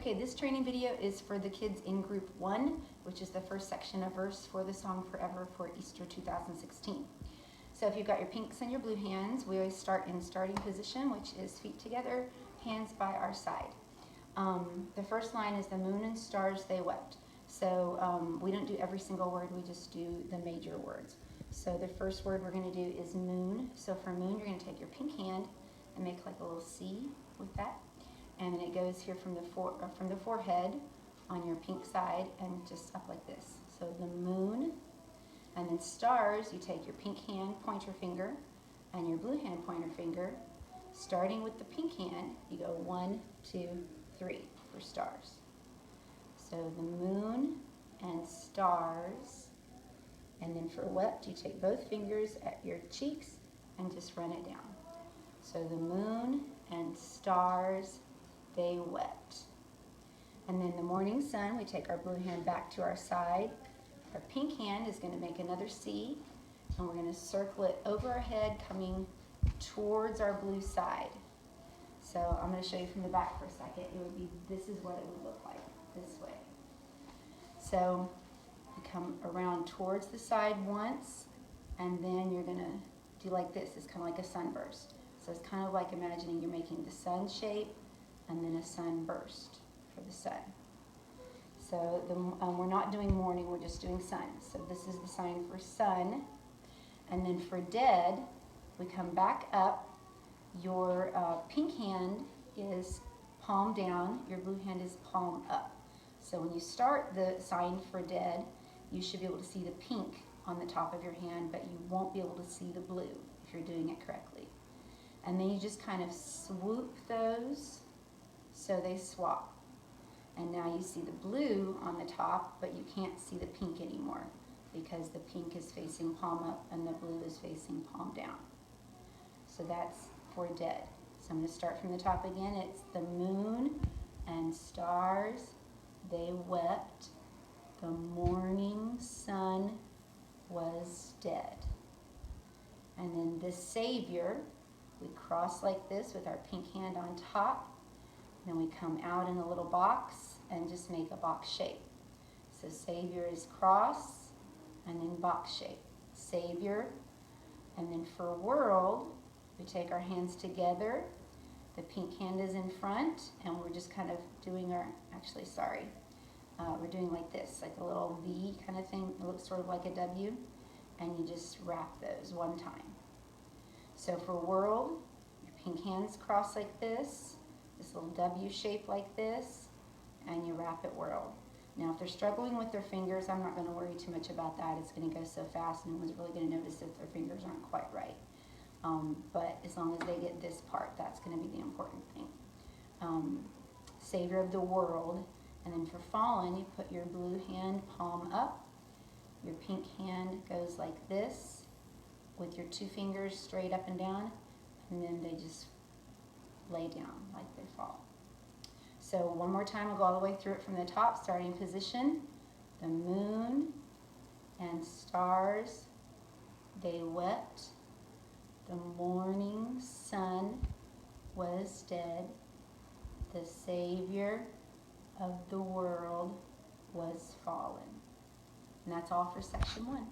Okay, this training video is for the kids in Group 1, which is the first section of verse for the song Forever for Easter 2016. So if you've got your pinks and your blue hands, we always start in starting position, which is feet together, hands by our side. The first line is the moon and stars they wept. So we don't do every single word, we just do the major words. So the first word we're going to do is moon. So for moon, you're going to take your pink hand and make like a little C with that. And then it goes here from the forehead on your pink side and just up like this. So the moon. And then stars, you take your pink hand, pointer finger, and your blue hand, pointer finger. Starting with the pink hand, you go 1, 2, 3 for stars. So the moon and stars. And then for wept, you take both fingers at your cheeks and just run it down. So the moon and stars, they wept. And then the morning sun, we take our blue hand back to our side. Our pink hand is going to make another C, and we're going to circle it over our head, coming towards our blue side. So I'm going to show you from the back for a second. It would be, this is what it would look like, this way. So you come around towards the side once, and then you're going to do like this. It's kind of like a sunburst. So it's kind of like imagining you're making the sun shape and then a sunburst for the sun. So we're not doing morning, we're just doing sun. So this is the sign for sun. And then for dead, we come back up. Your pink hand is palm down, your blue hand is palm up. So when you start the sign for dead, you should be able to see the pink on the top of your hand, but you won't be able to see the blue if you're doing it correctly. And then you just kind of swoop those so they swap. And now you see the blue on the top, but you can't see the pink anymore because the pink is facing palm up and the blue is facing palm down. So that's for dead. So I'm going to start from the top again. It's the moon and stars, they wept. The morning sun was dead. And then the Savior, we cross like this with our pink hand on top. Then we come out in a little box and just make a box shape. So Savior is cross and then box shape. Savior. And then for world, we take our hands together. The pink hand is in front and we're just kind of doing our, we're doing like this, like a little V kind of thing. It looks sort of like a W. And you just wrap those one time. So for world, your pink hands cross like this little W shape like this, and you wrap it world. Now if they're struggling with their fingers, I'm not going to worry too much about that. It's going to go so fast, no one's really going to notice if their fingers aren't quite right. But as long as they get this part, that's going to be the important thing. Savior of the world. And then for fallen, you put your blue hand palm up. Your pink hand goes like this with your two fingers straight up and down, and then they just lay down like they fall. So one more time, we'll go all the way through it from the top, starting position. The moon and stars, they wept. The morning sun was dead. The Savior of the world was fallen. And that's all for section 1.